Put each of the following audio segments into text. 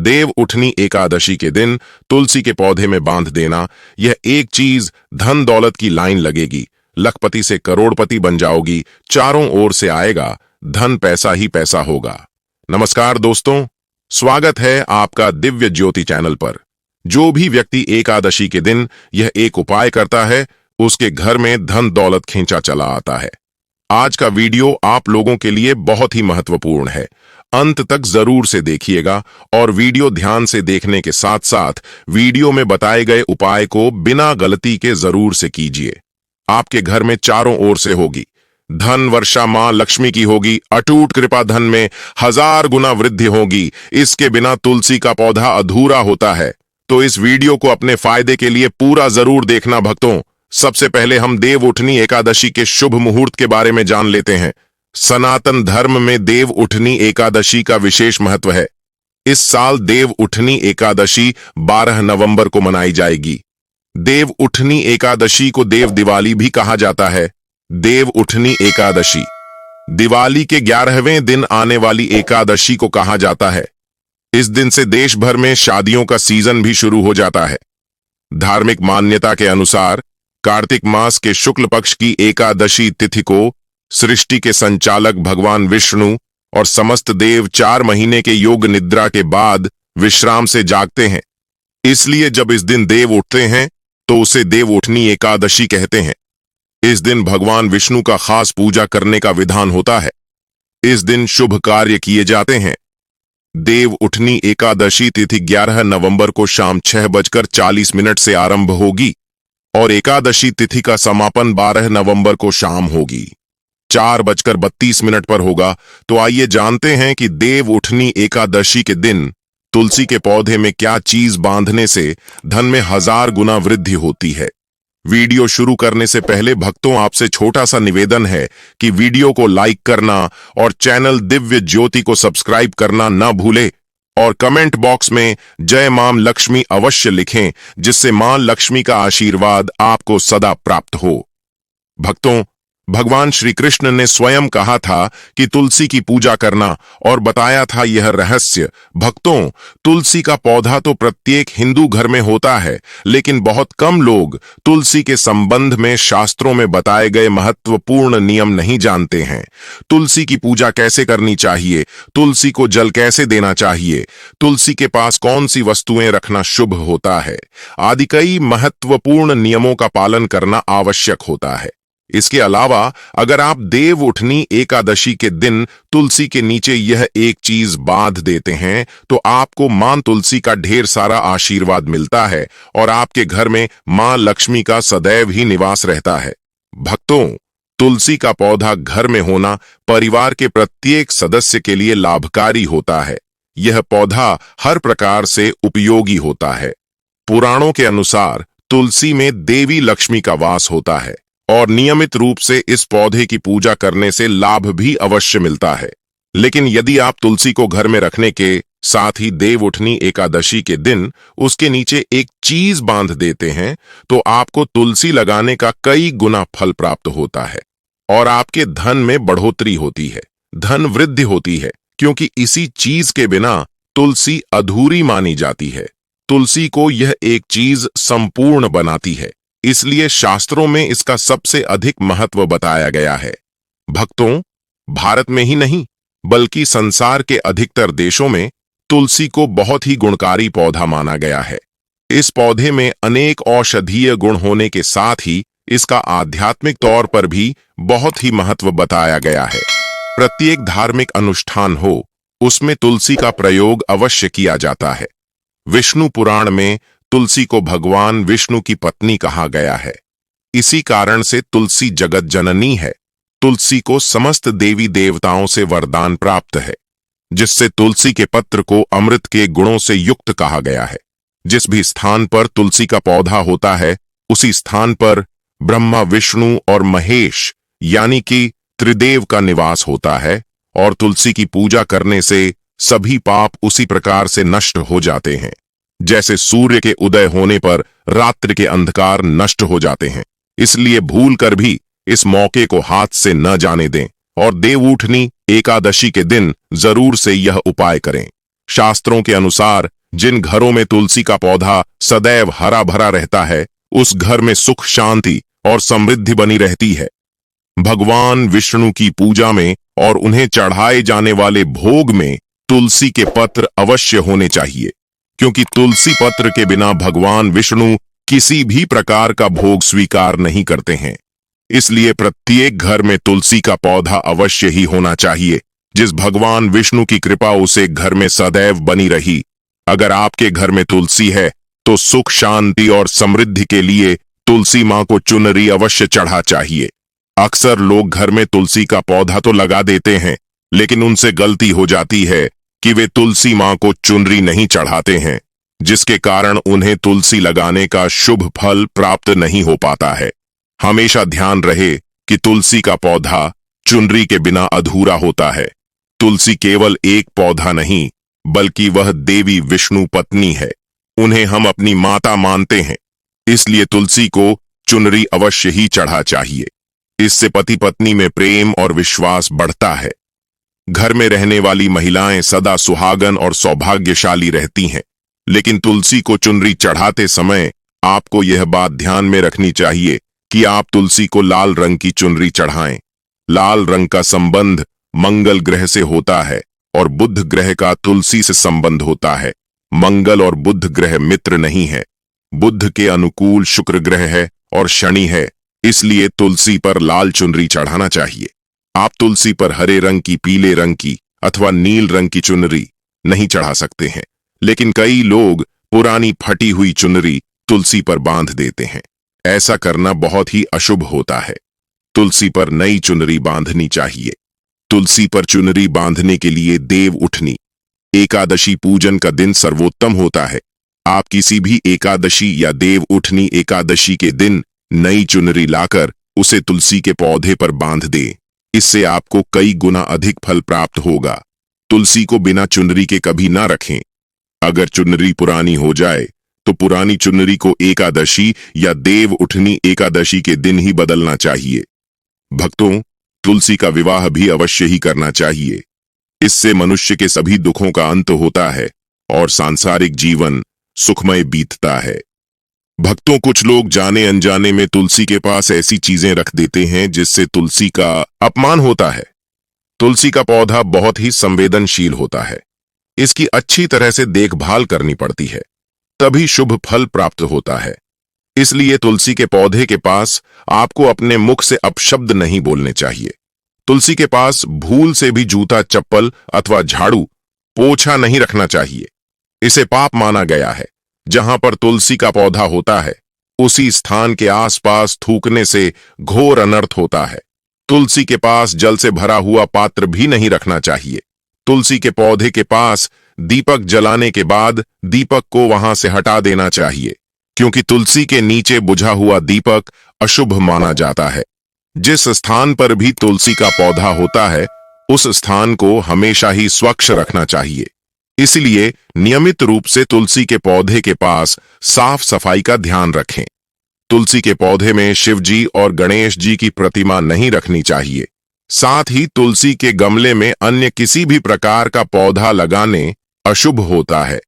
देव उठनी एकादशी के दिन तुलसी के पौधे में बांध देना, यह एक चीज धन दौलत की लाइन लगेगी, लखपति से करोड़पति बन जाओगी, चारों ओर से आएगा धन, पैसा ही पैसा होगा। नमस्कार दोस्तों, स्वागत है आपका दिव्य ज्योति चैनल पर। जो भी व्यक्ति एकादशी के दिन यह एक उपाय करता है, उसके घर में धन दौलत खींचा चला आता है। आज का वीडियो आप लोगों के लिए बहुत ही महत्वपूर्ण है, अंत तक जरूर से देखिएगा और वीडियो ध्यान से देखने के साथ साथ वीडियो में बताए गए उपाय को बिना गलती के जरूर से कीजिए। आपके घर में चारों ओर से होगी धन वर्षा, मां लक्ष्मी की होगी अटूट कृपा, धन में 1000 गुना वृद्धि होगी। इसके बिना तुलसी का पौधा अधूरा होता है। तो इस वीडियो को अपने फायदे के लिए पूरा जरूर देखना भक्तों। सबसे पहले हम देव उठनी एकादशी के शुभ मुहूर्त के बारे में जान लेते हैं। सनातन धर्म में देव उठनी एकादशी का विशेष महत्व है। इस साल देव उठनी एकादशी 12 नवंबर को मनाई जाएगी। देव उठनी एकादशी को देव दिवाली भी कहा जाता है। देव उठनी एकादशी दिवाली के 11वें दिन आने वाली एकादशी को कहा जाता है। इस दिन से देश भर में शादियों का सीजन भी शुरू हो जाता है। धार्मिक मान्यता के अनुसार कार्तिक मास के शुक्ल पक्ष की एकादशी तिथि को सृष्टि के संचालक भगवान विष्णु और समस्त देव 4 महीने के योग निद्रा के बाद विश्राम से जागते हैं। इसलिए जब इस दिन देव उठते हैं तो उसे देव उठनी एकादशी कहते हैं। इस दिन भगवान विष्णु का खास पूजा करने का विधान होता है। इस दिन शुभ कार्य किए जाते हैं। देव उठनी एकादशी तिथि 11 नवंबर को शाम 6:40 से आरंभ होगी और एकादशी तिथि का समापन 12 नवंबर को शाम होगी 4:32 पर होगा। तो आइए जानते हैं कि देव उठनी एकादशी के दिन तुलसी के पौधे में क्या चीज बांधने से धन में 1000 गुना वृद्धि होती है। वीडियो शुरू करने से पहले भक्तों, आपसे छोटा सा निवेदन है कि वीडियो को लाइक करना और चैनल दिव्य ज्योति को सब्सक्राइब करना ना भूले और कमेंट बॉक्स में जय मां लक्ष्मी अवश्य लिखें, जिससे मां लक्ष्मी का आशीर्वाद आपको सदा प्राप्त हो। भक्तों, भगवान श्री कृष्ण ने स्वयं कहा था कि तुलसी की पूजा करना और बताया था यह रहस्य। भक्तों, तुलसी का पौधा तो प्रत्येक हिंदू घर में होता है, लेकिन बहुत कम लोग तुलसी के संबंध में शास्त्रों में बताए गए महत्वपूर्ण नियम नहीं जानते हैं। तुलसी की पूजा कैसे करनी चाहिए, तुलसी को जल कैसे देना चाहिए, तुलसी के पास कौन सी वस्तुएं रखना शुभ होता है, आदि कई महत्वपूर्ण नियमों का पालन करना आवश्यक होता है। इसके अलावा अगर आप देव उठनी एकादशी के दिन तुलसी के नीचे यह एक चीज बांध देते हैं तो आपको मां तुलसी का ढेर सारा आशीर्वाद मिलता है और आपके घर में मां लक्ष्मी का सदैव ही निवास रहता है। भक्तों, तुलसी का पौधा घर में होना परिवार के प्रत्येक सदस्य के लिए लाभकारी होता है। यह पौधा हर प्रकार से उपयोगी होता है। पुराणों के अनुसार तुलसी में देवी लक्ष्मी का वास होता है और नियमित रूप से इस पौधे की पूजा करने से लाभ भी अवश्य मिलता है। लेकिन यदि आप तुलसी को घर में रखने के साथ ही देव उठनी एकादशी के दिन उसके नीचे एक चीज बांध देते हैं तो आपको तुलसी लगाने का कई गुना फल प्राप्त होता है और आपके धन में बढ़ोतरी होती है, धन वृद्धि होती है, क्योंकि इसी चीज के बिना तुलसी अधूरी मानी जाती है। तुलसी को यह एक चीज संपूर्ण बनाती है, इसलिए शास्त्रों में इसका सबसे अधिक महत्व बताया गया है। भक्तों, भारत में ही नहीं बल्कि संसार के अधिकतर देशों में तुलसी को बहुत ही गुणकारी पौधा माना गया है। इस पौधे में अनेक औषधीय गुण होने के साथ ही इसका आध्यात्मिक तौर पर भी बहुत ही महत्व बताया गया है। प्रत्येक धार्मिक अनुष्ठान हो, उसमें तुलसी का प्रयोग अवश्य किया जाता है। विष्णु पुराण में तुलसी को भगवान विष्णु की पत्नी कहा गया है। इसी कारण से तुलसी जगत जननी है। तुलसी को समस्त देवी देवताओं से वरदान प्राप्त है, जिससे तुलसी के पत्र को अमृत के गुणों से युक्त कहा गया है। जिस भी स्थान पर तुलसी का पौधा होता है, उसी स्थान पर ब्रह्मा, विष्णु और महेश यानी कि त्रिदेव का निवास होता है और तुलसी की पूजा करने से सभी पाप उसी प्रकार से नष्ट हो जाते हैं, जैसे सूर्य के उदय होने पर रात्रि के अंधकार नष्ट हो जाते हैं। इसलिए भूल कर भी इस मौके को हाथ से न जाने दें और देवउठनी एकादशी के दिन जरूर से यह उपाय करें। शास्त्रों के अनुसार जिन घरों में तुलसी का पौधा सदैव हरा भरा रहता है, उस घर में सुख, शांति और समृद्धि बनी रहती है। भगवान विष्णु की पूजा में और उन्हें चढ़ाए जाने वाले भोग में तुलसी के पत्र अवश्य होने चाहिए, क्योंकि तुलसी पत्र के बिना भगवान विष्णु किसी भी प्रकार का भोग स्वीकार नहीं करते हैं। इसलिए प्रत्येक घर में तुलसी का पौधा अवश्य ही होना चाहिए। जिस भगवान विष्णु की कृपा उसे घर में सदैव बनी रही। अगर आपके घर में तुलसी है तो सुख, शांति और समृद्धि के लिए तुलसी मां को चुनरी अवश्य चढ़ा चाहिए। अक्सर लोग घर में तुलसी का पौधा तो लगा देते हैं, लेकिन उनसे गलती हो जाती है कि वे तुलसी मां को चुनरी नहीं चढ़ाते हैं, जिसके कारण उन्हें तुलसी लगाने का शुभ फल प्राप्त नहीं हो पाता है। हमेशा ध्यान रहे कि तुलसी का पौधा चुनरी के बिना अधूरा होता है। तुलसी केवल एक पौधा नहीं, बल्कि वह देवी विष्णु पत्नी है। उन्हें हम अपनी माता मानते हैं, इसलिए तुलसी को चुनरी अवश्य ही चढ़ा चाहिए। इससे पति पत्नी में प्रेम और विश्वास बढ़ता है। घर में रहने वाली महिलाएं सदा सुहागन और सौभाग्यशाली रहती हैं। लेकिन तुलसी को चुनरी चढ़ाते समय आपको यह बात ध्यान में रखनी चाहिए कि आप तुलसी को लाल रंग की चुनरी चढ़ाएं। लाल रंग का संबंध मंगल ग्रह से होता है और बुध ग्रह का तुलसी से संबंध होता है। मंगल और बुध ग्रह मित्र नहीं है। बुध के अनुकूल शुक्र ग्रह है और शनि है, इसलिए तुलसी पर लाल चुनरी चढ़ाना चाहिए। आप तुलसी पर हरे रंग की, पीले रंग की अथवा नील रंग की चुनरी नहीं चढ़ा सकते हैं, लेकिन कई लोग पुरानी फटी हुई चुनरी तुलसी पर बांध देते हैं। ऐसा करना बहुत ही अशुभ होता है। तुलसी पर नई चुनरी बांधनी चाहिए। तुलसी पर चुनरी बांधने के लिए देव उठनी, एकादशी पूजन का दिन सर्वोत्तम होता है। आप किसी भी एकादशी या देव उठनी एकादशी के दिन नई चुनरी लाकर उसे तुलसी के पौधे पर बांध दें। इससे आपको कई गुना अधिक फल प्राप्त होगा। तुलसी को बिना चुनरी के कभी ना रखें। अगर चुनरी पुरानी हो जाए तो पुरानी चुनरी को एकादशी या देव उठनी एकादशी के दिन ही बदलना चाहिए। भक्तों, तुलसी का विवाह भी अवश्य ही करना चाहिए। इससे मनुष्य के सभी दुखों का अंत होता है और सांसारिक जीवन सुखमय बीतता है। भक्तों, कुछ लोग जाने अनजाने में तुलसी के पास ऐसी चीजें रख देते हैं जिससे तुलसी का अपमान होता है। तुलसी का पौधा बहुत ही संवेदनशील होता है। इसकी अच्छी तरह से देखभाल करनी पड़ती है, तभी शुभ फल प्राप्त होता है। इसलिए तुलसी के पौधे के पास आपको अपने मुख से अपशब्द नहीं बोलने चाहिए। तुलसी के पास भूल से भी जूता, चप्पल अथवा झाड़ू, पोछा नहीं रखना चाहिए। इसे पाप माना गया है। जहां पर तुलसी का पौधा होता है, उसी स्थान के आसपास थूकने से घोर अनर्थ होता है। तुलसी के पास जल से भरा हुआ पात्र भी नहीं रखना चाहिए। तुलसी के पौधे के पास दीपक जलाने के बाद दीपक को वहां से हटा देना चाहिए, क्योंकि तुलसी के नीचे बुझा हुआ दीपक अशुभ माना जाता है। जिस स्थान पर भी तुलसी का पौधा होता है, उस स्थान को हमेशा ही स्वच्छ रखना चाहिए। इसलिए नियमित रूप से तुलसी के पौधे के पास साफ सफाई का ध्यान रखें। तुलसी के पौधे में शिव जी और गणेश जी की प्रतिमा नहीं रखनी चाहिए। साथ ही तुलसी के गमले में अन्य किसी भी प्रकार का पौधा लगाने अशुभ होता है।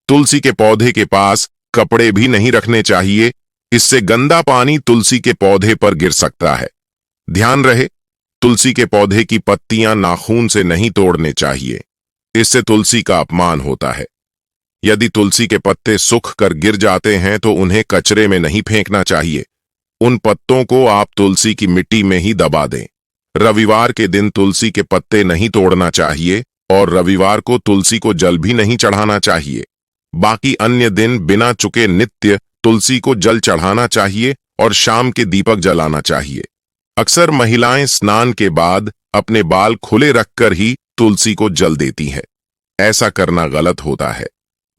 तुलसी के पौधे के पास कपड़े भी नहीं रखने चाहिए। इससे गंदा पानी तुलसी के पौधे पर गिर सकता है। ध्यान रहे, तुलसी के पौधे की पत्तियां नाखून से नहीं तोड़ने चाहिए। इससे तुलसी का अपमान होता है। यदि तुलसी के पत्ते सूख कर गिर जाते हैं तो उन्हें कचरे में नहीं फेंकना चाहिए। उन पत्तों को आप तुलसी की मिट्टी में ही दबा दें। रविवार के दिन तुलसी के पत्ते नहीं तोड़ना चाहिए और रविवार को तुलसी को जल भी नहीं चढ़ाना चाहिए। बाकी अन्य दिन बिना चुके नित्य तुलसी को जल चढ़ाना चाहिए और शाम के दीपक जलाना चाहिए। अक्सर महिलाएं स्नान के बाद अपने बाल खुले रखकर ही तुलसी को जल देती हैं। ऐसा करना गलत होता है।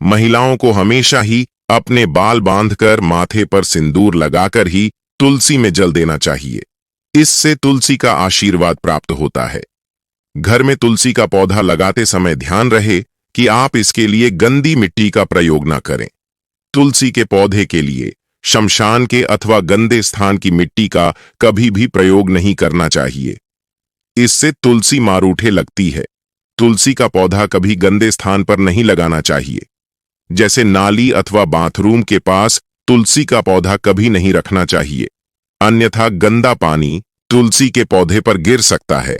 महिलाओं को हमेशा ही अपने बाल बांधकर माथे पर सिंदूर लगाकर ही तुलसी में जल देना चाहिए। इससे तुलसी का आशीर्वाद प्राप्त होता है। घर में तुलसी का पौधा लगाते समय ध्यान रहे कि आप इसके लिए गंदी मिट्टी का प्रयोग न करें। तुलसी के पौधे के लिए शमशान के अथवा गंदे स्थान की मिट्टी का कभी भी प्रयोग नहीं करना चाहिए। इससे तुलसी मारूठे लगती है। तुलसी का पौधा कभी गंदे स्थान पर नहीं लगाना चाहिए। जैसे नाली अथवा बाथरूम के पास तुलसी का पौधा कभी नहीं रखना चाहिए, अन्यथा गंदा पानी तुलसी के पौधे पर गिर सकता है,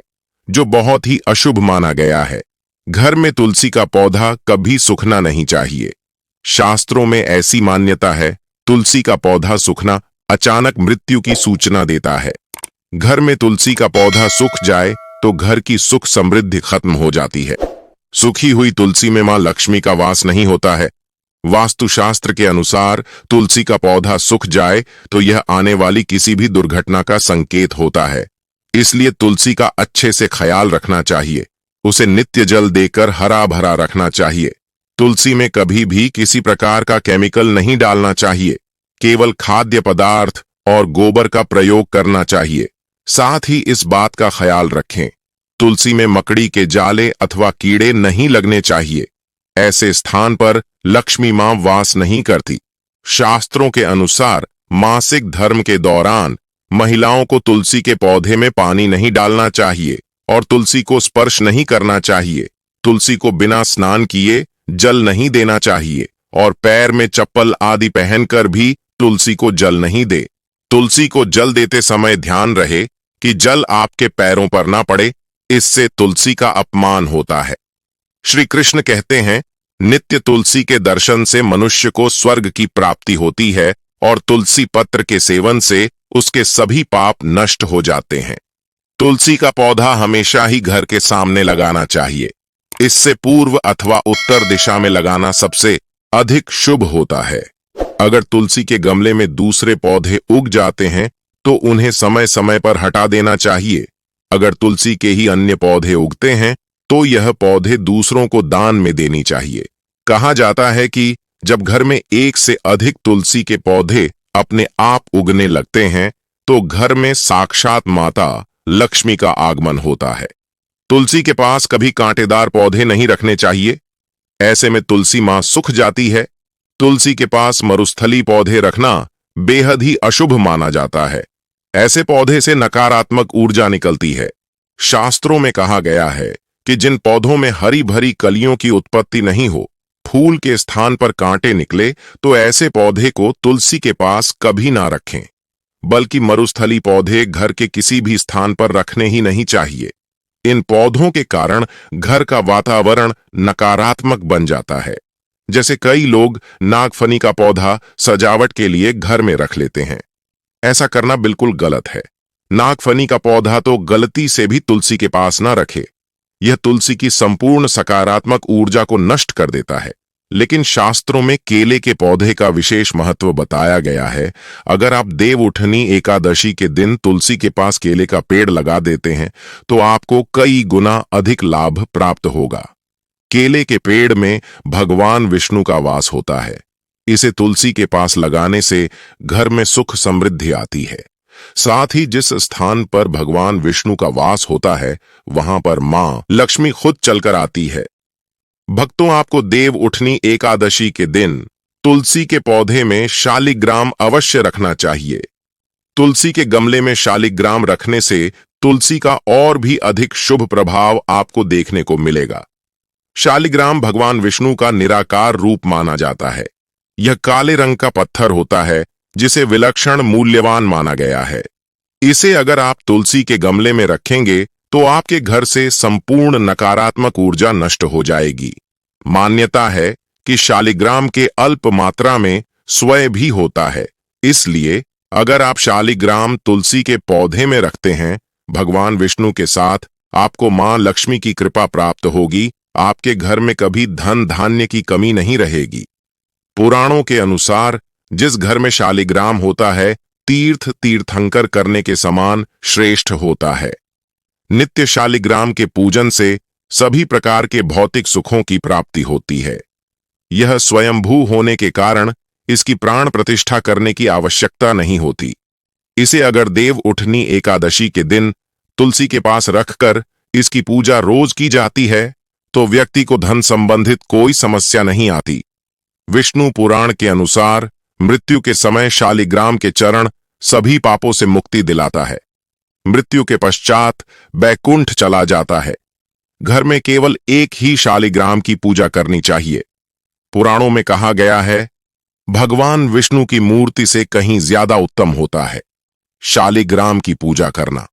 जो बहुत ही अशुभ माना गया है। घर में तुलसी का पौधा कभी सूखना नहीं चाहिए। शास्त्रों में ऐसी मान्यता है, तुलसी का पौधा सूखना अचानक मृत्यु की सूचना देता है। घर में तुलसी का पौधा सूख जाए तो घर की सुख समृद्धि खत्म हो जाती है। सूखी हुई तुलसी में मां लक्ष्मी का वास नहीं होता है। वास्तुशास्त्र के अनुसार तुलसी का पौधा सूख जाए तो यह आने वाली किसी भी दुर्घटना का संकेत होता है। इसलिए तुलसी का अच्छे से ख्याल रखना चाहिए। उसे नित्य जल देकर हरा भरा रखना चाहिए। तुलसी में कभी भी किसी प्रकार का केमिकल नहीं डालना चाहिए। केवल खाद्य पदार्थ और गोबर का प्रयोग करना चाहिए। साथ ही इस बात का ख्याल रखें, तुलसी में मकड़ी के जाले अथवा कीड़े नहीं लगने चाहिए। ऐसे स्थान पर लक्ष्मी मां वास नहीं करती। शास्त्रों के अनुसार मासिक धर्म के दौरान महिलाओं को तुलसी के पौधे में पानी नहीं डालना चाहिए और तुलसी को स्पर्श नहीं करना चाहिए। तुलसी को बिना स्नान किए जल नहीं देना चाहिए और पैर में चप्पल आदि पहनकर भी तुलसी को जल नहीं दे। तुलसी को जल देते समय ध्यान रहे कि जल आपके पैरों पर ना पड़े, इससे तुलसी का अपमान होता है। श्री कृष्ण कहते हैं, नित्य तुलसी के दर्शन से मनुष्य को स्वर्ग की प्राप्ति होती है और तुलसी पत्र के सेवन से उसके सभी पाप नष्ट हो जाते हैं। तुलसी का पौधा हमेशा ही घर के सामने लगाना चाहिए। इससे पूर्व अथवा उत्तर दिशा में लगाना सबसे अधिक शुभ होता है। अगर तुलसी के गमले में दूसरे पौधे उग जाते हैं तो उन्हें समय समय पर हटा देना चाहिए। अगर तुलसी के ही अन्य पौधे उगते हैं तो यह पौधे दूसरों को दान में देनी चाहिए। कहा जाता है कि जब घर में एक से अधिक तुलसी के पौधे अपने आप उगने लगते हैं तो घर में साक्षात माता लक्ष्मी का आगमन होता है। तुलसी के पास कभी कांटेदार पौधे नहीं रखने चाहिए। ऐसे में तुलसी मां सूख जाती है। तुलसी के पास मरुस्थली पौधे रखना बेहद ही अशुभ माना जाता है। ऐसे पौधे से नकारात्मक ऊर्जा निकलती है। शास्त्रों में कहा गया है कि जिन पौधों में हरी भरी कलियों की उत्पत्ति नहीं हो, फूल के स्थान पर कांटे निकले, तो ऐसे पौधे को तुलसी के पास कभी ना रखें। बल्कि मरुस्थली पौधे घर के किसी भी स्थान पर रखने ही नहीं चाहिए। इन पौधों के कारण घर का वातावरण नकारात्मक बन जाता है। जैसे कई लोग नागफनी का पौधा सजावट के लिए घर में रख लेते हैं। ऐसा करना बिल्कुल गलत है। नागफनी का पौधा तो गलती से भी तुलसी के पास ना रखे। यह तुलसी की संपूर्ण सकारात्मक ऊर्जा को नष्ट कर देता है। लेकिन शास्त्रों में केले के पौधे का विशेष महत्व बताया गया है। अगर आप देवउठनी एकादशी के दिन तुलसी के पास केले का पेड़ लगा देते हैं तो आपको कई गुना अधिक लाभ प्राप्त होगा। केले के पेड़ में भगवान विष्णु का वास होता है। इसे तुलसी के पास लगाने से घर में सुख समृद्धि आती है। साथ ही जिस स्थान पर भगवान विष्णु का वास होता है वहां पर मां लक्ष्मी खुद चलकर आती है। भक्तों, आपको देव उठनी एकादशी के दिन तुलसी के पौधे में शालिग्राम अवश्य रखना चाहिए। तुलसी के गमले में शालिग्राम रखने से तुलसी का और भी अधिक शुभ प्रभाव आपको देखने को मिलेगा। शालिग्राम भगवान विष्णु का निराकार रूप माना जाता है। यह काले रंग का पत्थर होता है जिसे विलक्षण मूल्यवान माना गया है। इसे अगर आप तुलसी के गमले में रखेंगे तो आपके घर से संपूर्ण नकारात्मक ऊर्जा नष्ट हो जाएगी। मान्यता है कि शालिग्राम के अल्प मात्रा में स्वय भी होता है। इसलिए अगर आप शालिग्राम तुलसी के पौधे में रखते हैं, भगवान विष्णु के साथ आपको मां लक्ष्मी की कृपा प्राप्त होगी। आपके घर में कभी धन धान्य की कमी नहीं रहेगी। पुराणों के अनुसार जिस घर में शालिग्राम होता है तीर्थंकर करने के समान श्रेष्ठ होता है। नित्य शालिग्राम के पूजन से सभी प्रकार के भौतिक सुखों की प्राप्ति होती है। यह स्वयंभू होने के कारण इसकी प्राण प्रतिष्ठा करने की आवश्यकता नहीं होती। इसे अगर देव उठनी एकादशी के दिन तुलसी के पास रखकर इसकी पूजा रोज की जाती है तो व्यक्ति को धन संबंधित कोई समस्या नहीं आती। विष्णु पुराण के अनुसार मृत्यु के समय शालिग्राम के चरण सभी पापों से मुक्ति दिलाता है। मृत्यु के पश्चात बैकुंठ चला जाता है। घर में केवल एक ही शालिग्राम की पूजा करनी चाहिए। पुराणों में कहा गया है, भगवान विष्णु की मूर्ति से कहीं ज्यादा उत्तम होता है शालिग्राम की पूजा करना।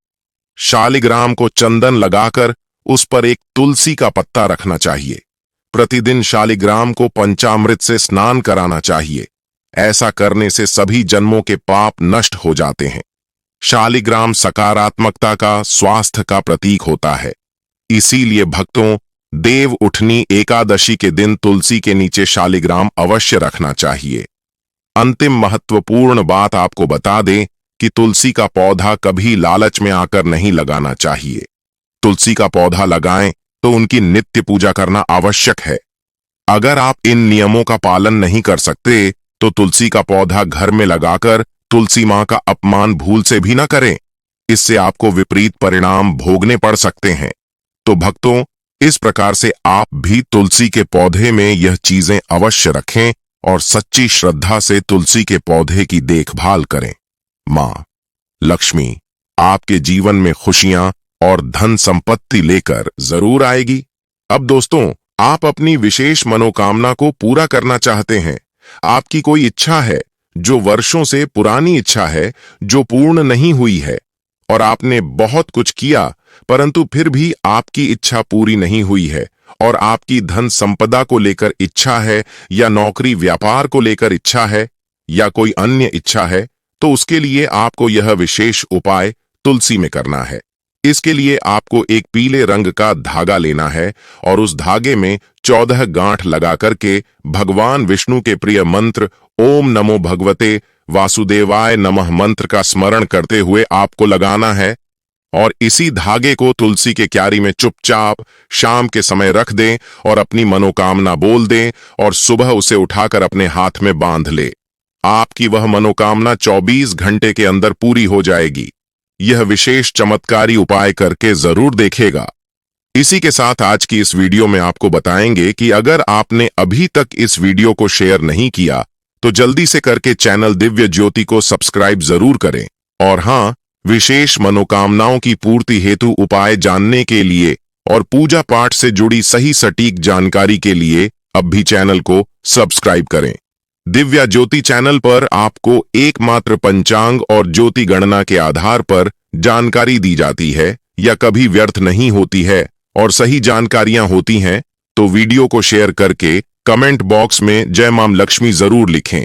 शालिग्राम को चंदन लगाकर उस पर एक तुलसी का पत्ता रखना चाहिए। प्रतिदिन शालिग्राम को पंचामृत से स्नान कराना चाहिए। ऐसा करने से सभी जन्मों के पाप नष्ट हो जाते हैं। शालिग्राम सकारात्मकता का, स्वास्थ्य का प्रतीक होता है। इसीलिए भक्तों, देव उठनी एकादशी के दिन तुलसी के नीचे शालिग्राम अवश्य रखना चाहिए। अंतिम महत्वपूर्ण बात आपको बता दें कि तुलसी का पौधा कभी लालच में आकर नहीं लगाना चाहिए। तुलसी का पौधा लगाएं तो उनकी नित्य पूजा करना आवश्यक है। अगर आप इन नियमों का पालन नहीं कर सकते तो तुलसी का पौधा घर में लगाकर तुलसी मां का अपमान भूल से भी न करें। इससे आपको विपरीत परिणाम भोगने पड़ सकते हैं। तो भक्तों, इस प्रकार से आप भी तुलसी के पौधे में यह चीजें अवश्य रखें और सच्ची श्रद्धा से तुलसी के पौधे की देखभाल करें। मां लक्ष्मी आपके जीवन में खुशियां और धन संपत्ति लेकर जरूर आएगी। अब दोस्तों, आप अपनी विशेष मनोकामना को पूरा करना चाहते हैं। आपकी कोई इच्छा है जो वर्षों से पुरानी इच्छा है, जो पूर्ण नहीं हुई है, और आपने बहुत कुछ किया परंतु फिर भी आपकी इच्छा पूरी नहीं हुई है, और आपकी धन संपदा को लेकर इच्छा है, या नौकरी व्यापार को लेकर इच्छा है, या कोई अन्य इच्छा है, तो उसके लिए आपको यह विशेष उपाय तुलसी में करना है। इसके लिए आपको एक पीले रंग का धागा लेना है और उस धागे में 14 गांठ लगा करके भगवान विष्णु के प्रिय मंत्र ओम नमो भगवते वासुदेवाय नमः मंत्र का स्मरण करते हुए आपको लगाना है, और इसी धागे को तुलसी के क्यारी में चुपचाप शाम के समय रख दें और अपनी मनोकामना बोल दें और सुबह उसे उठाकर अपने हाथ में बांध ले। आपकी वह मनोकामना 24 घंटे के अंदर पूरी हो जाएगी। यह विशेष चमत्कारी उपाय करके जरूर देखेगा। इसी के साथ आज की इस वीडियो में आपको बताएंगे कि अगर आपने अभी तक इस वीडियो को शेयर नहीं किया तो जल्दी से करके चैनल दिव्य ज्योति को सब्सक्राइब जरूर करें। और हां, विशेष मनोकामनाओं की पूर्ति हेतु उपाय जानने के लिए और पूजा पाठ से जुड़ी सही सटीक जानकारी के लिए अब भी चैनल को सब्सक्राइब करें। दिव्या ज्योति चैनल पर आपको एकमात्र पंचांग और ज्योति गणना के आधार पर जानकारी दी जाती है, या कभी व्यर्थ नहीं होती है और सही जानकारियां होती हैं। तो वीडियो को शेयर करके कमेंट बॉक्स में जय मां लक्ष्मी जरूर लिखें।